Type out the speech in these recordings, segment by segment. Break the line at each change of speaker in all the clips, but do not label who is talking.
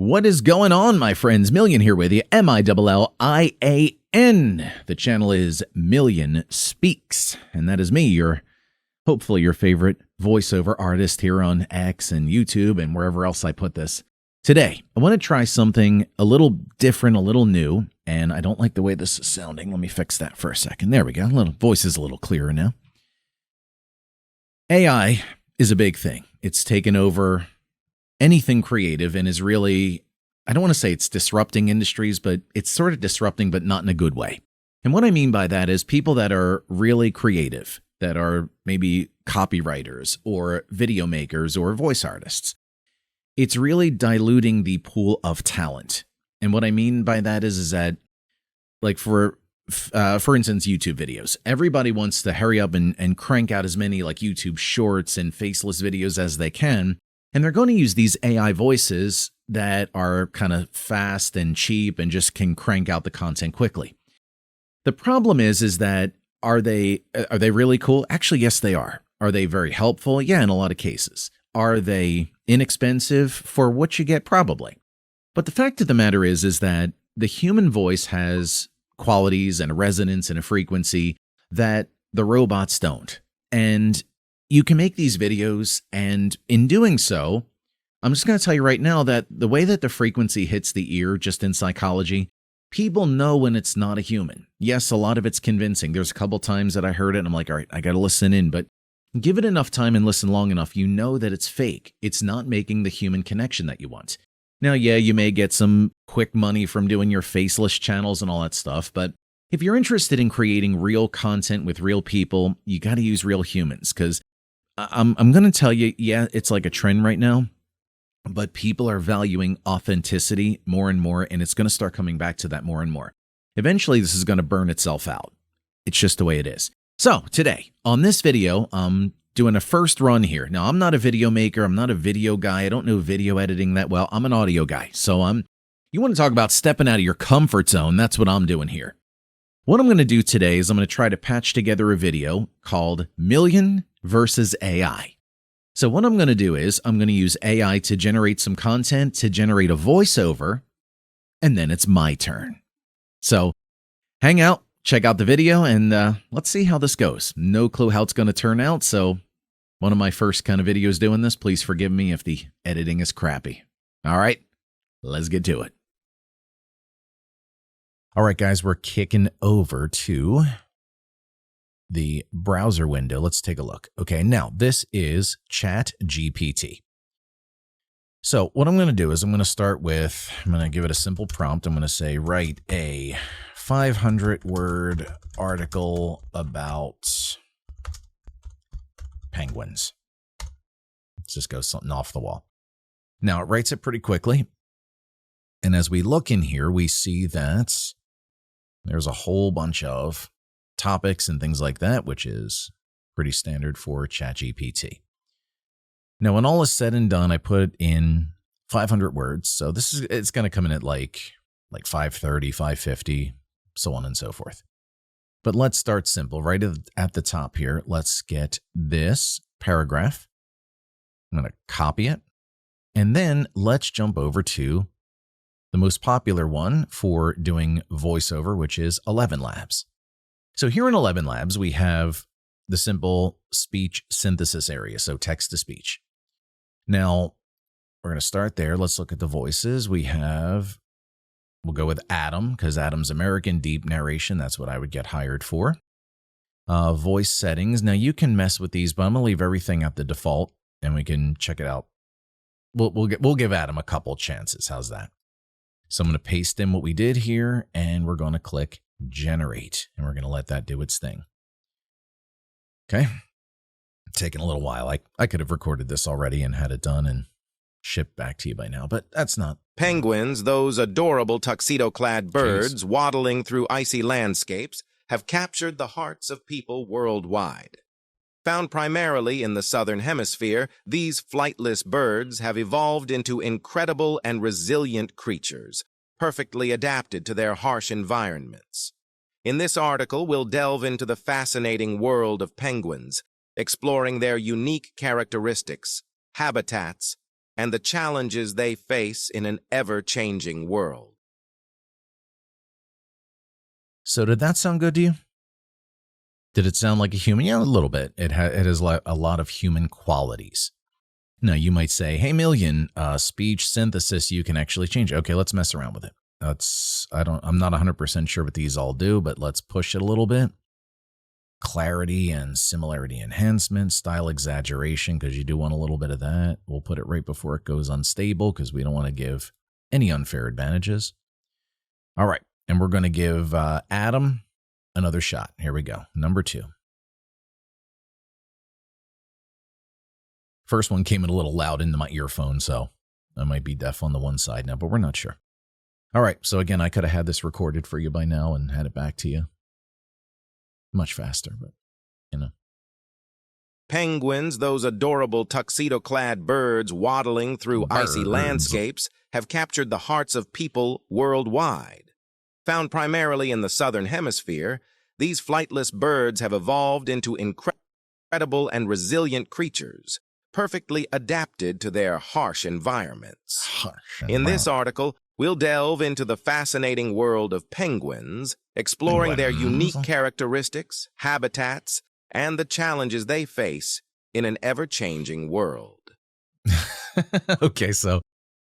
What is going on, my friends? Millian here with you, Millian. The channel is Millian Speaks, and that is me, hopefully your favorite voiceover artist here on X and YouTube and wherever else I put this. Today, I want to try something a little different, a little new, and I don't like the way this is sounding. Let me fix that for a second. There we go. Voice is a little clearer now. AI is a big thing. It's taken over anything creative and is really, I don't want to say it's disrupting industries, but it's sort of disrupting, but not in a good way. And what I mean by that is people that are really creative, that are maybe copywriters or video makers or voice artists. It's really diluting the pool of talent. And what I mean by that is that, like for instance, YouTube videos. Everybody wants to hurry up and crank out as many like YouTube shorts and faceless videos as they can. And they're going to use these AI voices that are kind of fast and cheap and just can crank out the content quickly. The problem is that are they really cool? Actually, yes, they are. Are they very helpful? Yeah, in a lot of cases. Are they inexpensive for what you get? Probably. But the fact of the matter is that the human voice has qualities and a resonance and a frequency that the robots don't. And you can make these videos, and in doing so, I'm just going to tell you right now that the way that the frequency hits the ear, just in psychology, people know when it's not a human. Yes, a lot of it's convincing. There's a couple times that I heard it, and I'm like, all right, I got to listen in. But give it enough time and listen long enough, you know that it's fake. It's not making the human connection that you want. Now, yeah, you may get some quick money from doing your faceless channels and all that stuff, but if you're interested in creating real content with real people, you got to use real humans, because I'm going to tell you, yeah, it's like a trend right now, but people are valuing authenticity more and more, and it's going to start coming back to that more and more. Eventually, this is going to burn itself out. It's just the way it is. So today, on this video, I'm doing a first run here. Now, I'm not a video maker. I'm not a video guy. I don't know video editing that well. I'm an audio guy. So you want to talk about stepping out of your comfort zone, that's what I'm doing here. What I'm going to do today is I'm going to try to patch together a video called Millian versus AI. So what I'm going to do is I'm going to use AI to generate some content, to generate a voiceover, and then it's my turn. So hang out, check out the video, and let's see how this goes. No clue how it's going to turn out, so one of my first kind of videos doing this. Please forgive me if the editing is crappy. All right, let's get to it. All right, guys, we're kicking over to the browser window. Let's take a look. Okay, now this is ChatGPT. So what I'm going to do is I'm going to start with, I'm going to give it a simple prompt. I'm going to say, write a 500-word article about penguins. Let's just go something off the wall. Now, it writes it pretty quickly. And as we look in here, we see that there's a whole bunch of topics and things like that, which is pretty standard for ChatGPT. Now, when all is said and done, I put in 500 words. So it's going to come in at like 530, 550, so on and so forth. But let's start simple. Right at the top here, let's get this paragraph. I'm going to copy it. And then let's jump over to the most popular one for doing voiceover, which is 11 Labs. So here in 11 Labs, we have the simple speech synthesis area, so text to speech. Now, we're going to start there. Let's look at the voices. We'll go with Adam, because Adam's American deep narration. That's what I would get hired for. Voice settings. Now, you can mess with these, but I'm going to leave everything at the default, and we can check it out. We'll give Adam a couple chances. How's that? So I'm going to paste in what we did here, and we're going to click generate, and we're going to let that do its thing. Okay. Taking a little while. I could have recorded this already and had it done and shipped back to you by now, but that's not.
Penguins, those adorable tuxedo-clad birds waddling through icy landscapes, have captured the hearts of people worldwide. Found primarily in the southern hemisphere, these flightless birds have evolved into incredible and resilient creatures, perfectly adapted to their harsh environments. In this article, we'll delve into the fascinating world of penguins, exploring their unique characteristics, habitats, and the challenges they face in an ever-changing world.
So did that sound good to you? Did it sound like a human? Yeah, a little bit. It has a lot of human qualities. Now, you might say, hey, Millian, speech synthesis, you can actually change. Okay, let's mess around with it. I'm not 100% sure what these all do, but let's push it a little bit. Clarity and similarity enhancement, style exaggeration, because you do want a little bit of that. We'll put it right before it goes unstable because we don't want to give any unfair advantages. All right, and we're going to give Adam another shot. Here we go. Number 2. First one came in a little loud into my earphone, so I might be deaf on the one side now, but we're not sure. All right, so again, I could have had this recorded for you by now and had it back to you much faster, but
Penguins, those adorable tuxedo-clad birds waddling through icy landscapes, have captured the hearts of people worldwide. Found primarily in the southern hemisphere, these flightless birds have evolved into incredible and resilient creatures, perfectly adapted to their harsh environments. In this article, we'll delve into the fascinating world of penguins, exploring their unique characteristics, habitats, and the challenges they face in an ever-changing world.
Okay, so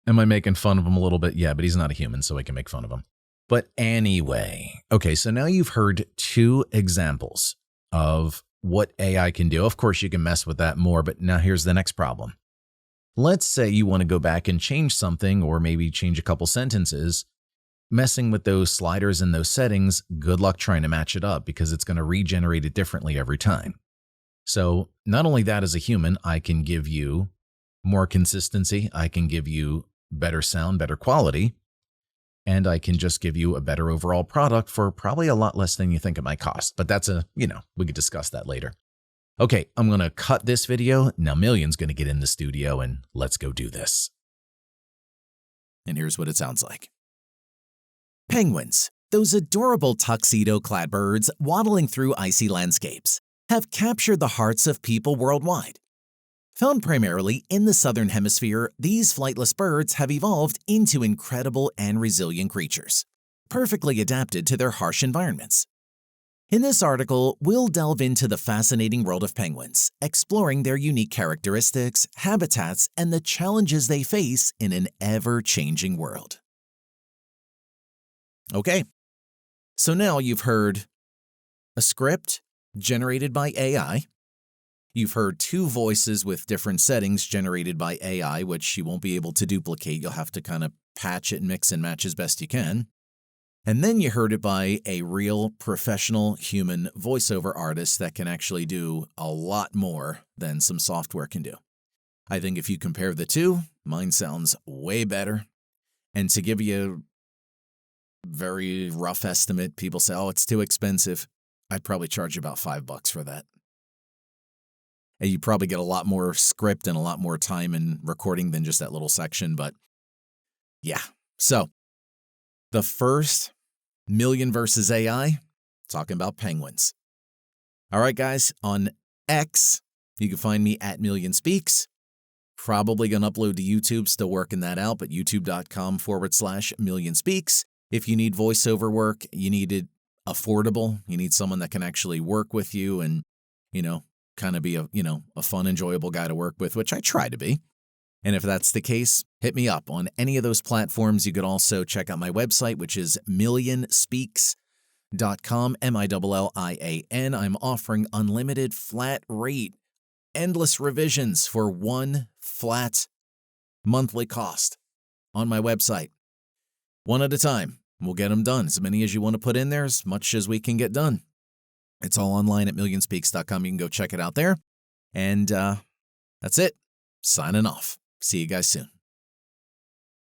am I making fun of him a little bit? Yeah, but he's not a human, so I can make fun of him. But anyway, okay, so now you've heard 2 examples of what AI can do. Of course, you can mess with that more, but now here's the next problem. Let's say you want to go back and change something, or maybe change a couple sentences. Messing with those sliders and those settings, good luck trying to match it up because it's going to regenerate it differently every time. So not only that, as a human, I can give you more consistency, I can give you better sound, better quality, and I can just give you a better overall product for probably a lot less than you think it might cost. But that's we could discuss that later. Okay, I'm going to cut this video. Now Millian's going to get in the studio and let's go do this. And here's what it sounds like. Penguins, those adorable tuxedo-clad birds waddling through icy landscapes, have captured the hearts of people worldwide. Found primarily in the southern hemisphere, these flightless birds have evolved into incredible and resilient creatures, perfectly adapted to their harsh environments. In this article, we'll delve into the fascinating world of penguins, exploring their unique characteristics, habitats, and the challenges they face in an ever-changing world. Okay, so now you've heard a script generated by AI. You've heard 2 voices with different settings generated by AI, which you won't be able to duplicate. You'll have to kind of patch it, mix and match as best you can. And then you heard it by a real professional human voiceover artist that can actually do a lot more than some software can do. I think if you compare the 2, mine sounds way better. And to give you a very rough estimate, people say, oh, it's too expensive. I'd probably charge you about $5 for that. And you probably get a lot more script and a lot more time in recording than just that little section. But yeah, so the first Millian versus AI, talking about penguins. All right, guys, on X, you can find me at Millian Speaks. Probably going to upload to YouTube, still working that out, but youtube.com/Millian Speaks. If you need voiceover work, you need it affordable. You need someone that can actually work with you and, kind of be a fun, enjoyable guy to work with, which I try to be. And if that's the case, hit me up on any of those platforms. You could also check out my website, which is millianspeaks.com, Millian. I'm offering unlimited flat rate, endless revisions for one flat monthly cost on my website. One at a time. We'll get them done. As many as you want to put in there, as much as we can get done. It's all online at millianspeaks.com. You can go check it out there. And that's it. Signing off. See you guys soon.